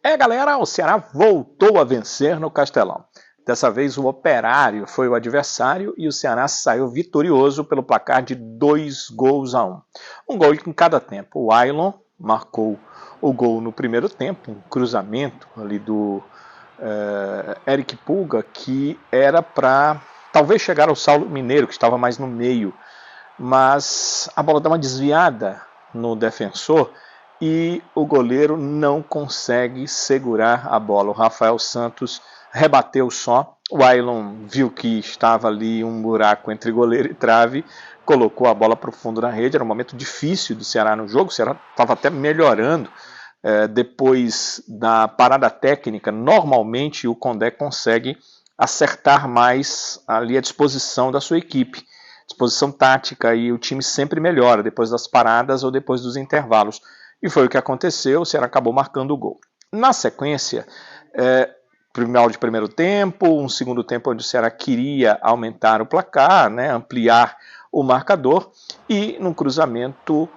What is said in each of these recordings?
Galera, o Ceará voltou a vencer no Castelão. Dessa vez o Operário foi o adversário e o Ceará saiu vitorioso pelo placar de 2-1. Um gol em cada tempo. O Ailon marcou o gol no primeiro tempo, um cruzamento ali do Eric Pulga, que era para talvez chegar ao Saulo Mineiro, que estava mais no meio, mas a bola dá uma desviada no defensor e o goleiro não consegue segurar a bola. O Rafael Santos rebateu só, o Ailon viu que estava ali um buraco entre goleiro e trave, colocou a bola para o fundo da rede. Era um momento difícil do Ceará no jogo, o Ceará estava até melhorando. Depois da parada técnica, normalmente o Condé consegue acertar mais ali a disposição da sua equipe, disposição tática, e o time sempre melhora depois das paradas ou depois dos intervalos. E foi o que aconteceu, o Ceará acabou marcando o gol. Na sequência, final de primeiro tempo, um segundo tempo onde o Ceará queria aumentar o placar, ampliar o marcador, e no cruzamento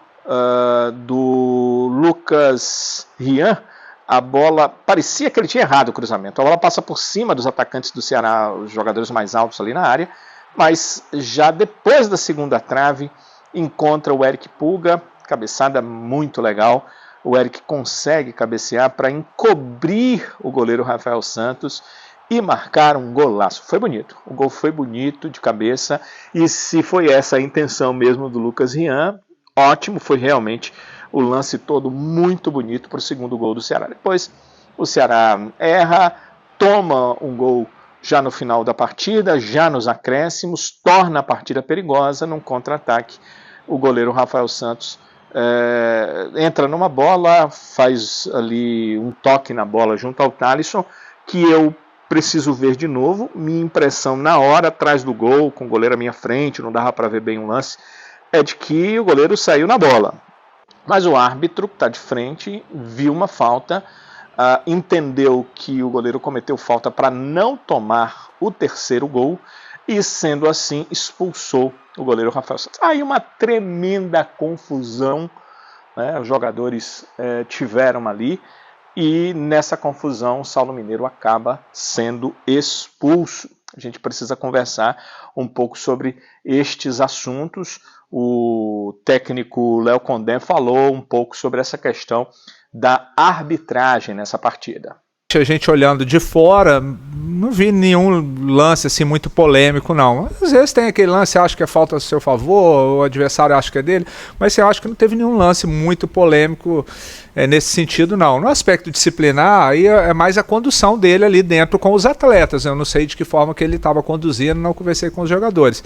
do Lucas Rian, a bola, parecia que ele tinha errado o cruzamento, a bola passa por cima dos atacantes do Ceará, os jogadores mais altos ali na área, mas já depois da segunda trave, encontra o Eric Pulga, cabeçada muito legal, o Eric consegue cabecear para encobrir o goleiro Rafael Santos e marcar um golaço. Foi bonito, o gol foi bonito de cabeça, e se foi essa a intenção mesmo do Lucas Rian, ótimo, foi realmente o lance todo muito bonito para o segundo gol do Ceará. Depois o Ceará erra, toma um gol já no final da partida, já nos acréscimos, torna a partida perigosa num contra-ataque. O goleiro Rafael Santos entra numa bola, faz ali um toque na bola junto ao Thalisson, que eu preciso ver de novo. Minha impressão na hora, atrás do gol, com o goleiro à minha frente, não dava para ver bem o lance, é de que o goleiro saiu na bola. Mas o árbitro, que está de frente, viu uma falta, entendeu que o goleiro cometeu falta para não tomar o terceiro gol e, sendo assim, expulsou o goleiro Rafael Santos. Aí uma tremenda confusão, os jogadores tiveram ali, e nessa confusão o Saulo Mineiro acaba sendo expulso. A gente precisa conversar um pouco sobre estes assuntos. O técnico Léo Condé falou um pouco sobre essa questão da arbitragem nessa partida. A gente olhando de fora, não vi nenhum lance assim muito polêmico, não. Às vezes tem aquele lance, você acha que é falta a seu favor, o adversário acha que é dele, mas você acha que não teve nenhum lance muito polêmico nesse sentido, não. No aspecto disciplinar, aí é mais a condução dele ali dentro com os atletas. Eu não sei de que forma que ele estava conduzindo, não conversei com os jogadores.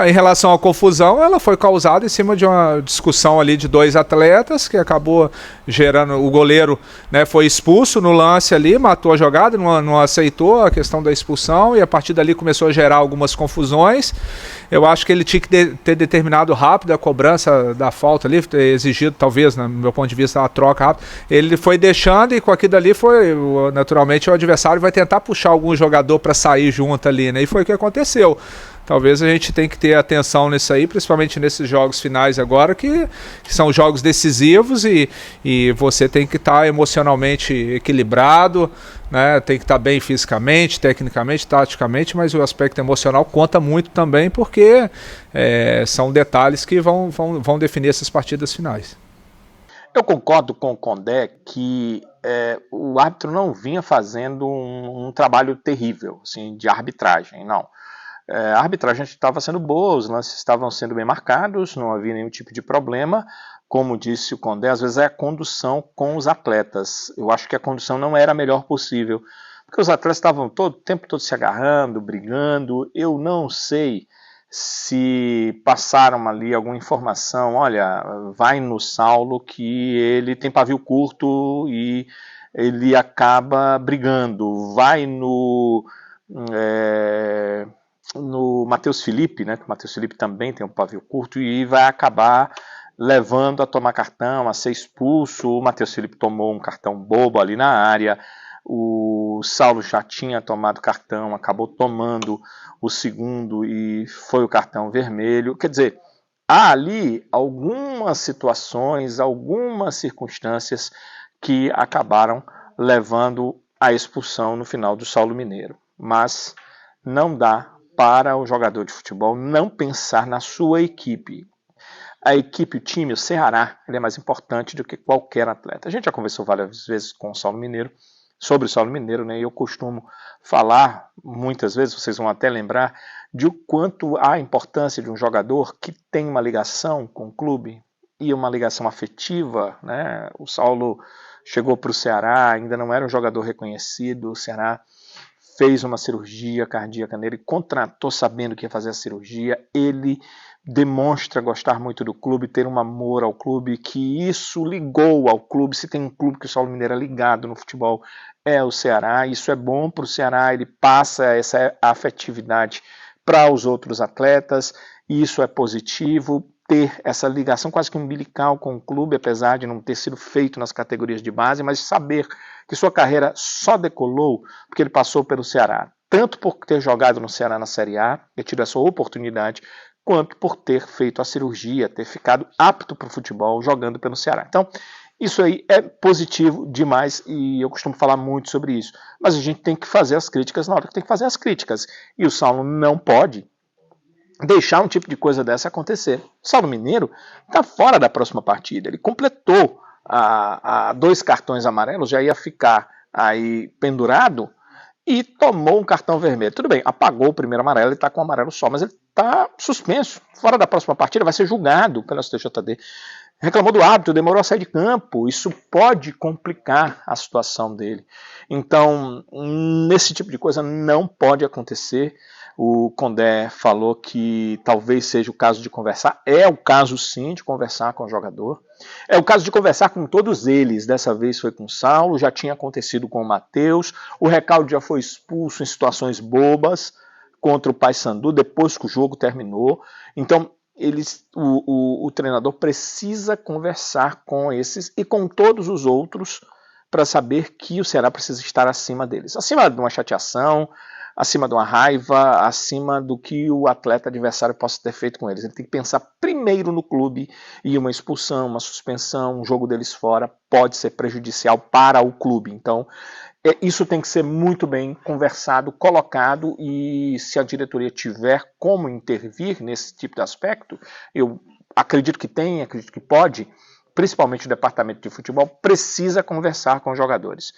Em relação à confusão, ela foi causada em cima de uma discussão ali de dois atletas, que acabou gerando, o goleiro foi expulso no lance ali, matou a jogada, não aceitou a questão da expulsão, e a partir dali começou a gerar algumas confusões. Eu acho que ele tinha que ter determinado rápido a cobrança da falta ali, ter exigido, talvez, no meu ponto de vista, a troca rápida. Ele foi deixando, e com aquilo ali foi, naturalmente, o adversário vai tentar puxar algum jogador para sair junto ali, e foi o que aconteceu. Talvez a gente tenha que ter atenção nisso aí, principalmente nesses jogos finais agora, que são jogos decisivos, e você tem que estar emocionalmente equilibrado, tem que estar bem fisicamente, tecnicamente, taticamente, mas o aspecto emocional conta muito também, porque são detalhes que vão definir essas partidas finais. Eu concordo com o Condé que o árbitro não vinha fazendo um trabalho terrível assim, de arbitragem, não. A arbitragem estava sendo boa, os lances estavam sendo bem marcados, não havia nenhum tipo de problema. Como disse o Condé, às vezes é a condução com os atletas. Eu acho que a condução não era a melhor possível, porque os atletas estavam o tempo todo se agarrando, brigando. Eu não sei se passaram ali alguma informação, olha, vai no Saulo que ele tem pavio curto e ele acaba brigando, vai no Matheus Felipe, que o Matheus Felipe também tem um pavio curto e vai acabar levando a tomar cartão, a ser expulso. O Matheus Felipe tomou um cartão bobo ali na área, o Saulo já tinha tomado cartão, acabou tomando o segundo e foi o cartão vermelho. Quer dizer, há ali algumas situações, algumas circunstâncias que acabaram levando à expulsão no final do Saulo Mineiro. Mas não dá para o jogador de futebol não pensar na sua equipe. A equipe, o time, o Ceará, ele é mais importante do que qualquer atleta. A gente já conversou várias vezes com o Saulo Mineiro, sobre o Saulo Mineiro, né? E eu costumo falar, muitas vezes, vocês vão até lembrar, de o quanto há a importância de um jogador que tem uma ligação com o clube, e uma ligação afetiva, né? O Saulo chegou para o Ceará, ainda não era um jogador reconhecido, o Ceará fez uma cirurgia cardíaca nele, contratou sabendo que ia fazer a cirurgia, ele demonstra gostar muito do clube, ter um amor ao clube, que isso ligou ao clube. Se tem um clube que o Saulo Mineiro é ligado no futebol, é o Ceará. Isso é bom para o Ceará, ele passa essa afetividade para os outros atletas, e isso é positivo. Ter essa ligação quase que umbilical com o clube, apesar de não ter sido feito nas categorias de base, mas saber que sua carreira só decolou porque ele passou pelo Ceará, tanto por ter jogado no Ceará na Série A, ter tido essa oportunidade, quanto por ter feito a cirurgia, ter ficado apto para o futebol jogando pelo Ceará. Então, isso aí é positivo demais e eu costumo falar muito sobre isso. Mas a gente tem que fazer as críticas na hora que tem que fazer as críticas. E o Saulo não pode deixar um tipo de coisa dessa acontecer. O Saulo Mineiro está fora da próxima partida. Ele completou a 2 cartões amarelos, já ia ficar aí pendurado e tomou um cartão vermelho. Tudo bem, apagou o primeiro amarelo, ele está com o amarelo só, mas ele está suspenso. Fora da próxima partida, vai ser julgado pelo STJD. Reclamou do árbitro, demorou a sair de campo. Isso pode complicar a situação dele. Então, nesse tipo de coisa não pode acontecer. O Condé falou que talvez seja o caso de conversar. É o caso, sim, de conversar com o jogador. É o caso de conversar com todos eles. Dessa vez foi com o Saulo, já tinha acontecido com o Matheus. O Recalde já foi expulso em situações bobas contra o Paysandu, depois que o jogo terminou. Então, o treinador precisa conversar com esses e com todos os outros para saber que o Ceará precisa estar acima deles. Acima de uma chateação, acima de uma raiva, acima do que o atleta adversário possa ter feito com eles. Ele tem que pensar primeiro no clube, e uma expulsão, uma suspensão, um jogo deles fora pode ser prejudicial para o clube. Então, isso tem que ser muito bem conversado, colocado, e se a diretoria tiver como intervir nesse tipo de aspecto, eu acredito que tem, acredito que pode, principalmente o departamento de futebol, precisa conversar com os jogadores.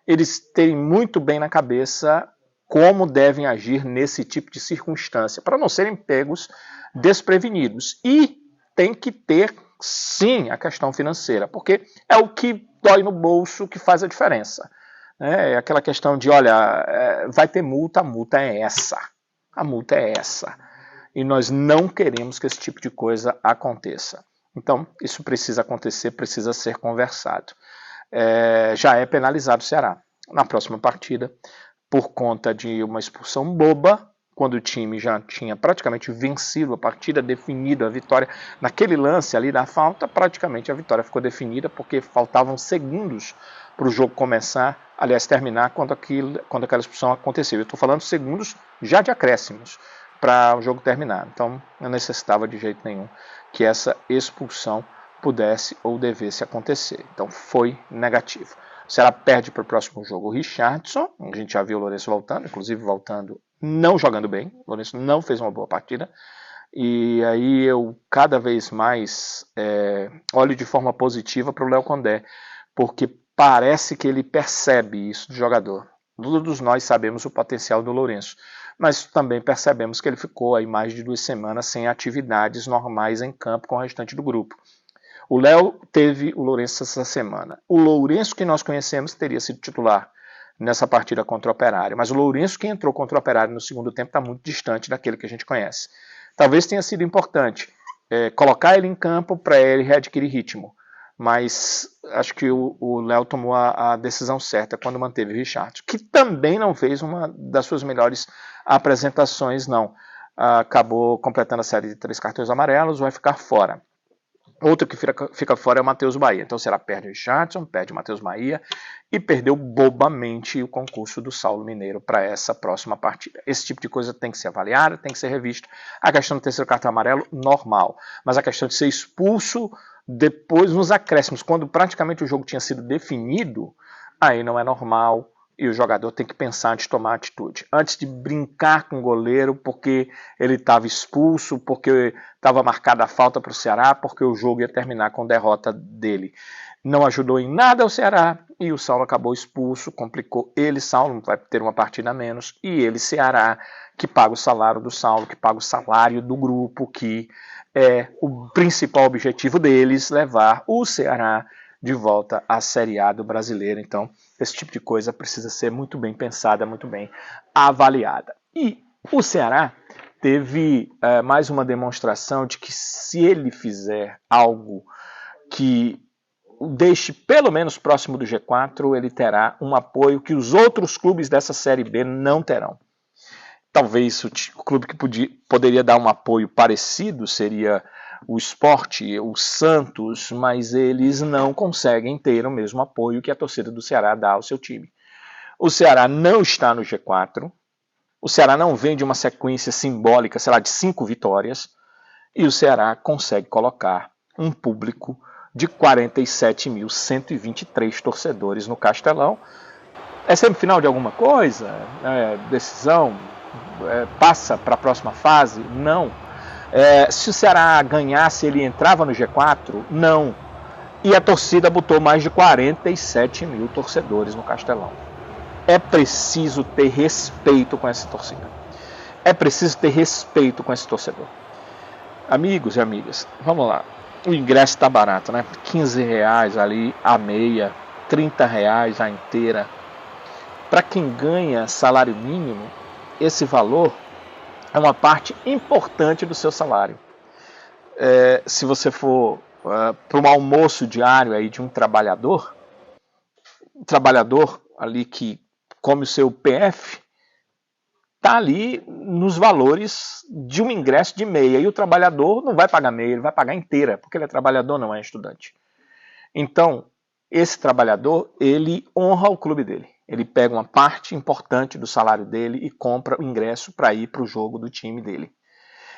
Eles têm muito bem na cabeça como devem agir nesse tipo de circunstância, para não serem pegos desprevenidos. E tem que ter, sim, a questão financeira, porque é o que dói no bolso que faz a diferença. É aquela questão de, olha, vai ter multa, a multa é essa. A multa é essa. E nós não queremos que esse tipo de coisa aconteça. Então, isso precisa acontecer, precisa ser conversado. Já é penalizado o Ceará na próxima partida, por conta de uma expulsão boba, quando o time já tinha praticamente vencido a partida, definido a vitória. Naquele lance ali da falta, praticamente a vitória ficou definida, porque faltavam segundos para o jogo começar, aliás, terminar, quando aquela expulsão aconteceu. Eu estou falando segundos já de acréscimos para o jogo terminar. Então, não necessitava de jeito nenhum que essa expulsão pudesse ou devesse acontecer. Então, foi negativo. O Ceará perde para o próximo jogo o Richardson. A gente já viu o Lourenço voltando, inclusive voltando não jogando bem. O Lourenço não fez uma boa partida. E aí eu cada vez mais olho de forma positiva para o Léo Condé, porque parece que ele percebe isso do jogador. Todos nós sabemos o potencial do Lourenço, mas também percebemos que ele ficou aí mais de 2 semanas sem atividades normais em campo com o restante do grupo. O Léo teve o Lourenço essa semana. O Lourenço que nós conhecemos teria sido titular nessa partida contra o Operário, mas o Lourenço que entrou contra o Operário no segundo tempo está muito distante daquele que a gente conhece. Talvez tenha sido importante colocar ele em campo para ele readquirir ritmo, mas acho que o Léo tomou a decisão certa quando manteve o Richardson, que também não fez uma das suas melhores apresentações, não. Acabou completando a série de 3 cartões amarelos, vai ficar fora. Outro que fica fora é o Matheus Bahia. Então será perde o Richardson, perde o Matheus Bahia e perdeu bobamente o concurso do Saulo Mineiro para essa próxima partida. Esse tipo de coisa tem que ser avaliada, tem que ser revista. A questão do terceiro cartão amarelo, normal. Mas a questão de ser expulso depois nos acréscimos, quando praticamente o jogo tinha sido definido, aí não é normal e o jogador tem que pensar antes de tomar atitude. Antes de brincar com o goleiro porque ele estava expulso, porque estava marcada a falta para o Ceará, porque o jogo ia terminar com derrota dele. Não ajudou em nada o Ceará e o Saulo acabou expulso, complicou ele, Saulo vai ter uma partida a menos, e ele, Ceará, que paga o salário do Saulo, que paga o salário do grupo, que é o principal objetivo deles, levar o Ceará de volta à Série A do Brasileiro. Então, esse tipo de coisa precisa ser muito bem pensada, muito bem avaliada. E o Ceará teve mais uma demonstração de que se ele fizer algo que o deixe pelo menos próximo do G4, ele terá um apoio que os outros clubes dessa Série B não terão. Talvez o clube que poderia dar um apoio parecido seria o Sport, o Santos, mas eles não conseguem ter o mesmo apoio que a torcida do Ceará dá ao seu time. O Ceará não está no G4, o Ceará não vem de uma sequência simbólica, sei lá, de 5 vitórias, e o Ceará consegue colocar um público de 47.123 torcedores no Castelão. É semifinal de alguma coisa? Decisão? Passa para a próxima fase? Não. Se o Ceará ganhasse, ele entrava no G4? Não. E a torcida botou mais de 47 mil torcedores no Castelão. É preciso ter respeito com essa torcida. É preciso ter respeito com esse torcedor. Amigos e amigas, vamos lá. O ingresso está barato, né? R$15 ali a meia, R$30 a inteira. Para quem ganha salário mínimo, esse valor é uma parte importante do seu salário. Se você for para um almoço diário aí de um trabalhador ali que come o seu PF, está ali nos valores de um ingresso de meia. E o trabalhador não vai pagar meia, ele vai pagar inteira, porque ele é trabalhador, não é estudante. Então, esse trabalhador, ele honra o clube dele. Ele pega uma parte importante do salário dele e compra o ingresso para ir para o jogo do time dele.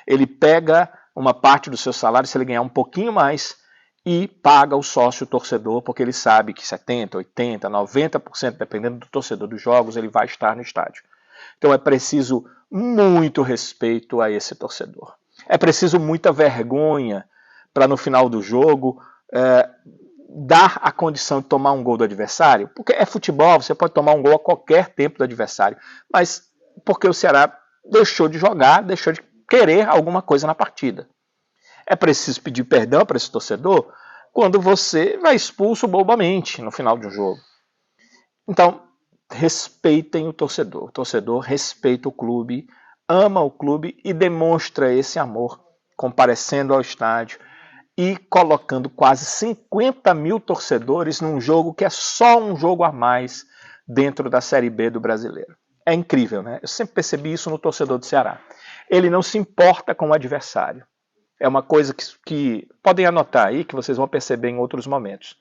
Ele pega uma parte do seu salário, se ele ganhar um pouquinho mais, e paga o sócio torcedor, porque ele sabe que 70%, 80%, 90%, dependendo do torcedor dos jogos, ele vai estar no estádio. Então é preciso muito respeito a esse torcedor. É preciso muita vergonha para no final do jogo dar a condição de tomar um gol do adversário. Porque é futebol, você pode tomar um gol a qualquer tempo do adversário. Mas porque o Ceará deixou de jogar, deixou de querer alguma coisa na partida. É preciso pedir perdão para esse torcedor quando você vai expulso bobamente no final de um jogo. Então, respeitem o torcedor. O torcedor respeita o clube, ama o clube e demonstra esse amor comparecendo ao estádio e colocando quase 50 mil torcedores num jogo que é só um jogo a mais dentro da Série B do Brasileiro. É incrível, né? Eu sempre percebi isso no torcedor do Ceará. Ele não se importa com o adversário. É uma coisa que podem anotar aí, que vocês vão perceber em outros momentos.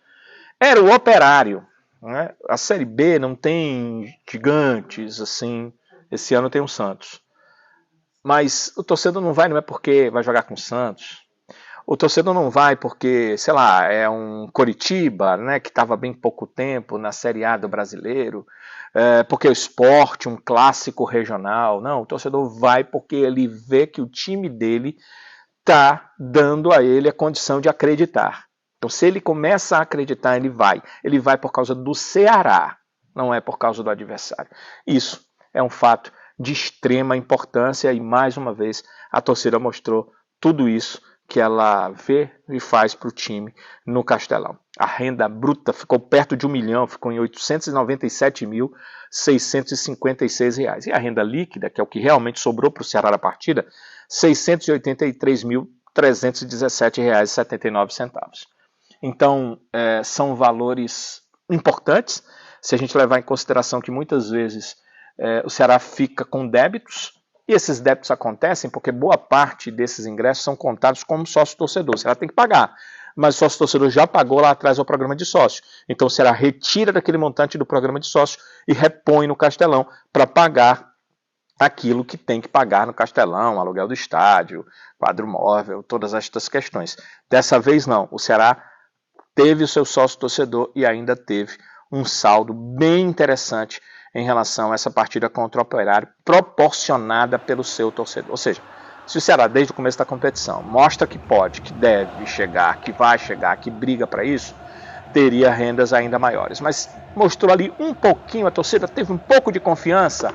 Era o Operário. Né? A Série B não tem gigantes, assim. Esse ano tem o Santos. Mas o torcedor não é porque vai jogar com o Santos. O torcedor não vai porque, sei lá, é um Coritiba, né, que estava bem pouco tempo na Série A do Brasileiro, porque o Sport, um clássico regional. Não, o torcedor vai porque ele vê que o time dele está dando a ele a condição de acreditar. Então, se ele começa a acreditar, ele vai. Ele vai por causa do Ceará, não é por causa do adversário. Isso é um fato de extrema importância e, mais uma vez, a torcida mostrou tudo isso que ela vê e faz para o time no Castelão. A renda bruta ficou perto de 1 milhão, ficou em R$ 897.656. E a renda líquida, que é o que realmente sobrou para o Ceará na partida, R$ 683.317,79. Então, são valores importantes, se a gente levar em consideração que muitas vezes o Ceará fica com débitos, e esses débitos acontecem porque boa parte desses ingressos são contados como sócio-torcedor. O Ceará tem que pagar, mas o sócio-torcedor já pagou lá atrás ao programa de sócio. Então o Ceará retira daquele montante do programa de sócio e repõe no Castelão para pagar aquilo que tem que pagar no Castelão, aluguel do estádio, quadro móvel, todas estas questões. Dessa vez não, o Ceará teve o seu sócio-torcedor e ainda teve um saldo bem interessante em relação a essa partida contra o Operário, proporcionada pelo seu torcedor. Ou seja, se o Ceará, desde o começo da competição, mostra que pode, que deve chegar, que vai chegar, que briga para isso, teria rendas ainda maiores. Mas mostrou ali um pouquinho, a torcida teve um pouco de confiança,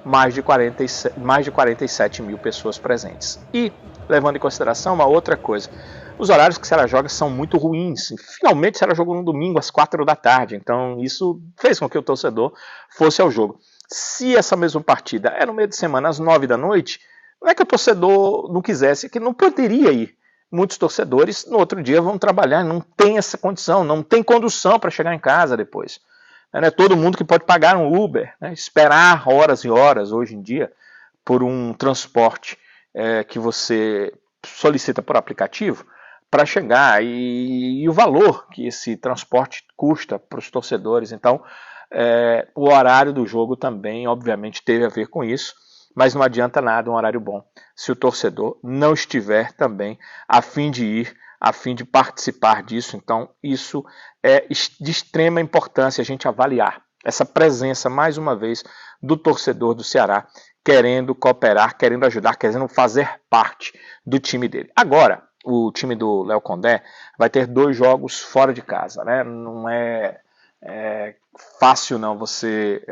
mais de 47 mil pessoas presentes. E, levando em consideração uma outra coisa, os horários que o Ceará joga são muito ruins. Finalmente o Ceará jogou no domingo às 4 da tarde, então isso fez com que o torcedor fosse ao jogo. Se essa mesma partida é no meio de semana às 9 da noite, não é que o torcedor não quisesse, é que não poderia ir. Muitos torcedores no outro dia vão trabalhar, não tem essa condição, não tem condução para chegar em casa depois. Não é todo mundo que pode pagar um Uber, né? Esperar horas e horas hoje em dia por um transporte que você solicita por aplicativo para chegar e o valor que esse transporte custa para os torcedores. Então, o horário do jogo também, obviamente, teve a ver com isso. Mas não adianta nada um horário bom se o torcedor não estiver também a fim de ir, a fim de participar disso. Então, isso é de extrema importância a gente avaliar essa presença, mais uma vez, do torcedor do Ceará, querendo cooperar, querendo ajudar, querendo fazer parte do time dele. Agora, o time do Léo Condé vai ter 2 jogos fora de casa, né? Não é fácil não você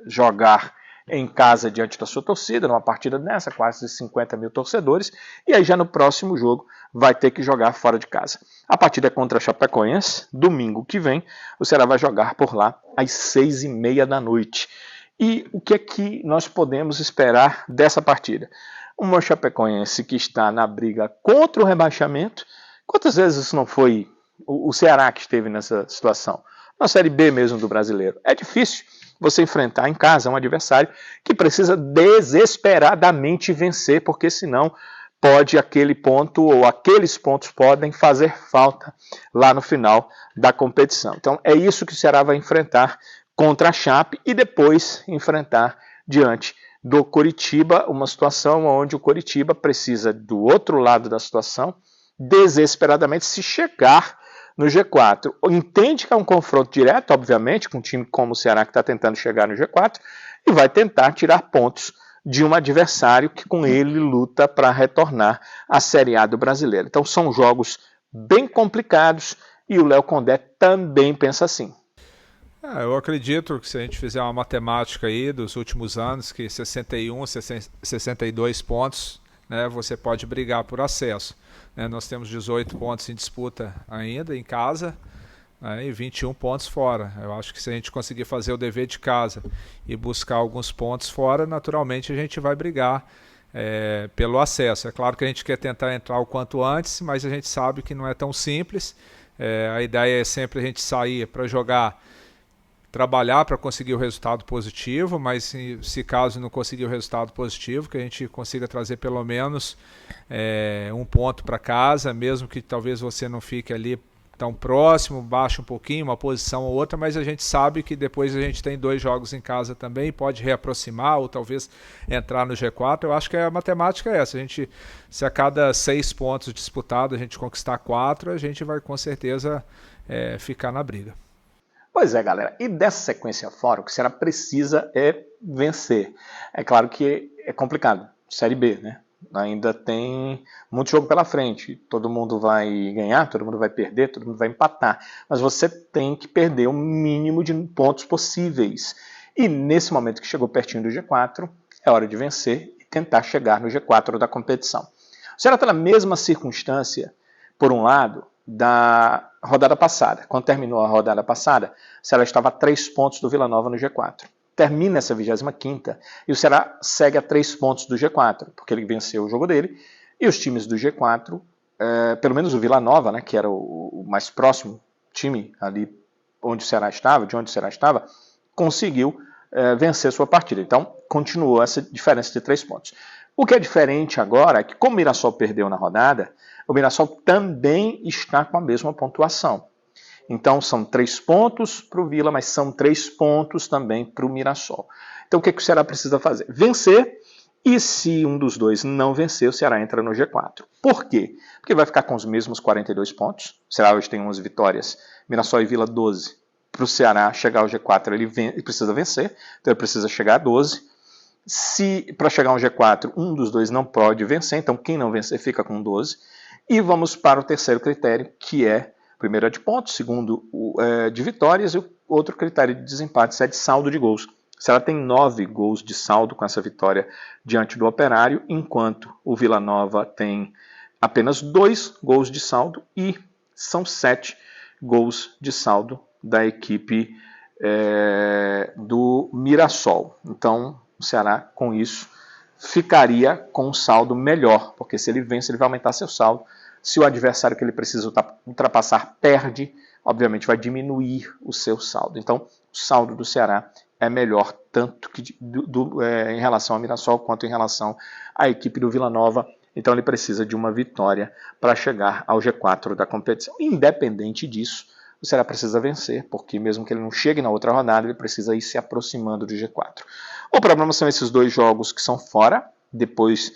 jogar em casa diante da sua torcida, numa partida dessa, quase 50 mil torcedores, e aí já no próximo jogo vai ter que jogar fora de casa. A partida é contra a Chapecoense, domingo que vem, o Ceará vai jogar por lá às 6h30 da noite. E o que é que nós podemos esperar dessa partida? Uma Chapecoense que está na briga contra o rebaixamento. Quantas vezes isso não foi o Ceará que esteve nessa situação? Na Série B mesmo do Brasileiro. É difícil você enfrentar em casa um adversário que precisa desesperadamente vencer, porque senão pode aquele ponto ou aqueles pontos podem fazer falta lá no final da competição. Então é isso que o Ceará vai enfrentar contra a Chape e depois enfrentar diante do Coritiba, uma situação onde o Coritiba precisa do outro lado da situação desesperadamente se chegar no G4. Entende que é um confronto direto, obviamente, com um time como o Ceará que está tentando chegar no G4 e vai tentar tirar pontos de um adversário que com ele luta para retornar à Série A do Brasileiro. Então são jogos bem complicados e o Léo Condé também pensa assim. Eu acredito que se a gente fizer uma matemática aí dos últimos anos, que 61, 62 pontos, né, você pode brigar por acesso. Nós temos 18 pontos em disputa ainda em casa, e 21 pontos fora. Eu acho que se a gente conseguir fazer o dever de casa e buscar alguns pontos fora, naturalmente a gente vai brigar pelo acesso. É claro que a gente quer tentar entrar o quanto antes, mas a gente sabe que não é tão simples. A ideia é sempre a gente sair para jogar, trabalhar para conseguir o resultado positivo, mas se caso não conseguir o resultado positivo, que a gente consiga trazer pelo menos um ponto para casa, mesmo que talvez você não fique ali tão próximo, baixe um pouquinho, uma posição ou outra, mas a gente sabe que depois a gente tem 2 jogos em casa também, pode reaproximar ou talvez entrar no G4. Eu acho que a matemática é essa, se a cada 6 pontos disputados a gente conquistar 4, a gente vai com certeza ficar na briga. Pois é, galera, e dessa sequência fora, o que o Ceará precisa é vencer. É claro que é complicado, Série B, né? Ainda tem muito jogo pela frente, todo mundo vai ganhar, todo mundo vai perder, todo mundo vai empatar, mas você tem que perder o mínimo de pontos possíveis. E nesse momento que chegou pertinho do G4, é hora de vencer e tentar chegar no G4 da competição. O Ceará está na mesma circunstância, por um lado, da rodada passada. Quando terminou a rodada passada, o Ceará estava a 3 pontos do Vila Nova no G4. Termina essa 25ª e o Ceará segue a 3 pontos do G4, porque ele venceu o jogo dele, e os times do G4, pelo menos o Vila Nova, né, que era o mais próximo time ali onde o Ceará estava, de onde o Ceará estava, conseguiu vencer sua partida. Então, continuou essa diferença de 3 pontos. O que é diferente agora é que, como o Mirassol perdeu na rodada, o Mirassol também está com a mesma pontuação. Então, são 3 pontos para o Vila, mas são 3 pontos também para o Mirassol. Então, o que o Ceará precisa fazer? Vencer, e se um dos dois não vencer, o Ceará entra no G4. Por quê? Porque vai ficar com os mesmos 42 pontos. O Ceará hoje tem 11 vitórias, Mirassol e Vila 12. para o Ceará chegar ao G4 ele precisa vencer, então ele precisa chegar a 12. Se para chegar ao G4 um dos dois não pode vencer, então quem não vencer fica com 12. E vamos para o terceiro critério, que é, primeiro é de pontos, segundo de vitórias, e o outro critério de desempate é de saldo de gols. Se ela tem 9 gols de saldo com essa vitória diante do Operário, enquanto o Vila Nova tem apenas 2 gols de saldo e são 7 gols de saldo da equipe do Mirassol. Então, o Ceará, com isso, ficaria com um saldo melhor, porque se ele vence, ele vai aumentar seu saldo. Se o adversário que ele precisa ultrapassar perde, obviamente vai diminuir o seu saldo. Então, o saldo do Ceará é melhor tanto que em relação ao Mirassol quanto em relação à equipe do Vila Nova. Então ele precisa de uma vitória para chegar ao G4 da competição. Independente disso, o Ceará precisa vencer, porque mesmo que ele não chegue na outra rodada, ele precisa ir se aproximando do G4. O problema são esses 2 jogos que são fora, depois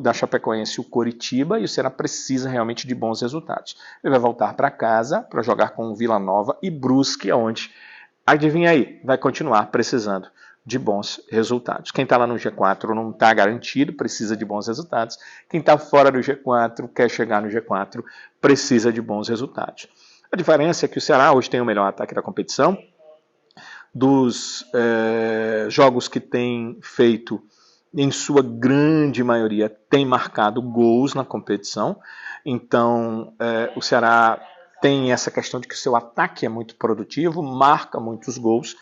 da Chapecoense e o Coritiba, e o Ceará precisa realmente de bons resultados. Ele vai voltar para casa para jogar com o Vila Nova e Brusque, onde, adivinha aí, vai continuar precisando de bons resultados. Quem está lá no G4 não está garantido, precisa de bons resultados. Quem está fora do G4, quer chegar no G4, precisa de bons resultados. A diferença é que o Ceará hoje tem o melhor ataque da competição. Dos jogos que tem feito, em sua grande maioria, tem marcado gols na competição. Então, o Ceará tem essa questão de que o seu ataque é muito produtivo, marca muitos gols,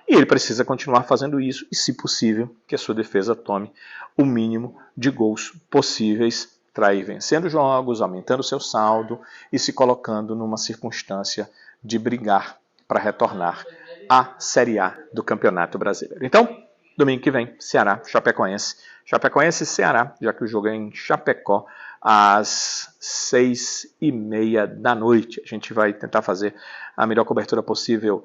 e ele precisa continuar fazendo isso, e se possível, que a sua defesa tome o mínimo de gols possíveis, para ir vencendo jogos, aumentando o seu saldo e se colocando numa circunstância de brigar para retornar à Série A do Campeonato Brasileiro. Então, domingo que vem, Ceará, Chapecoense. Chapecoense e Ceará, já que o jogo é em Chapecó, às 6h30 da noite. A gente vai tentar fazer a melhor cobertura possível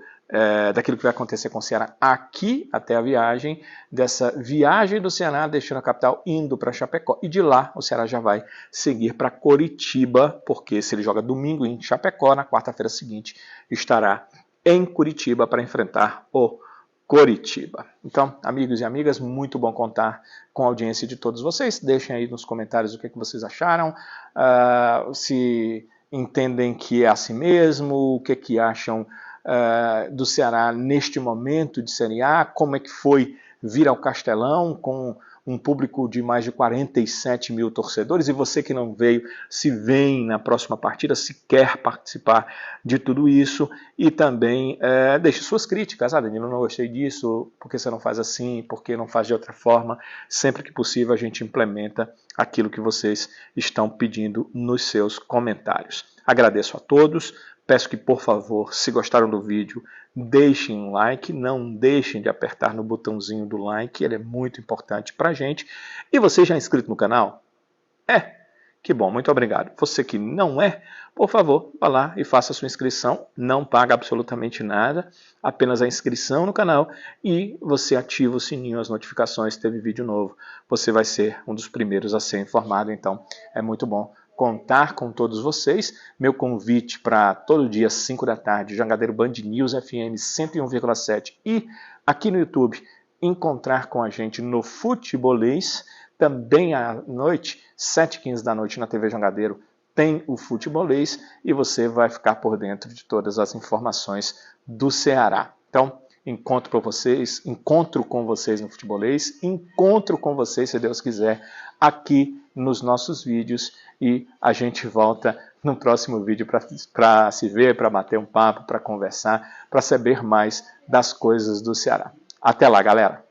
daquilo que vai acontecer com o Ceará aqui até a viagem, dessa viagem do Ceará, deixando a capital, indo para Chapecó. E de lá o Ceará já vai seguir para Coritiba, porque se ele joga domingo em Chapecó, na quarta-feira seguinte estará em Curitiba para enfrentar o Coritiba. Então, amigos e amigas, muito bom contar com a audiência de todos vocês. Deixem aí nos comentários o que vocês acharam, se entendem que é assim mesmo, o que acham do Ceará neste momento de Série A, como é que foi vir ao Castelão com um público de mais de 47 mil torcedores, e você que não veio, se vem na próxima partida, se quer participar de tudo isso, e também deixe suas críticas. Danilo, não gostei disso, por que você não faz assim, por que não faz de outra forma? Sempre que possível a gente implementa aquilo que vocês estão pedindo nos seus comentários. Agradeço a todos. Peço que, por favor, se gostaram do vídeo, deixem um like, não deixem de apertar no botãozinho do like, ele é muito importante para a gente. E você já é inscrito no canal? Que bom, muito obrigado. Você que não é, por favor, vá lá e faça a sua inscrição, não paga absolutamente nada, apenas a inscrição no canal, e você ativa o sininho, as notificações, teve vídeo novo, você vai ser um dos primeiros a ser informado, então é muito bom contar com todos vocês. Meu convite para todo dia, 5 da tarde, Jangadeiro Band News FM 101,7 e aqui no YouTube, encontrar com a gente no Futebolês. Também à noite, 7h15 da noite na TV Jangadeiro, tem o Futebolês e você vai ficar por dentro de todas as informações do Ceará. Então, encontro com vocês no Futebolês, encontro com vocês, se Deus quiser, aqui nos nossos vídeos, e a gente volta no próximo vídeo para se ver, para bater um papo, para conversar, para saber mais das coisas do Ceará. Até lá, galera!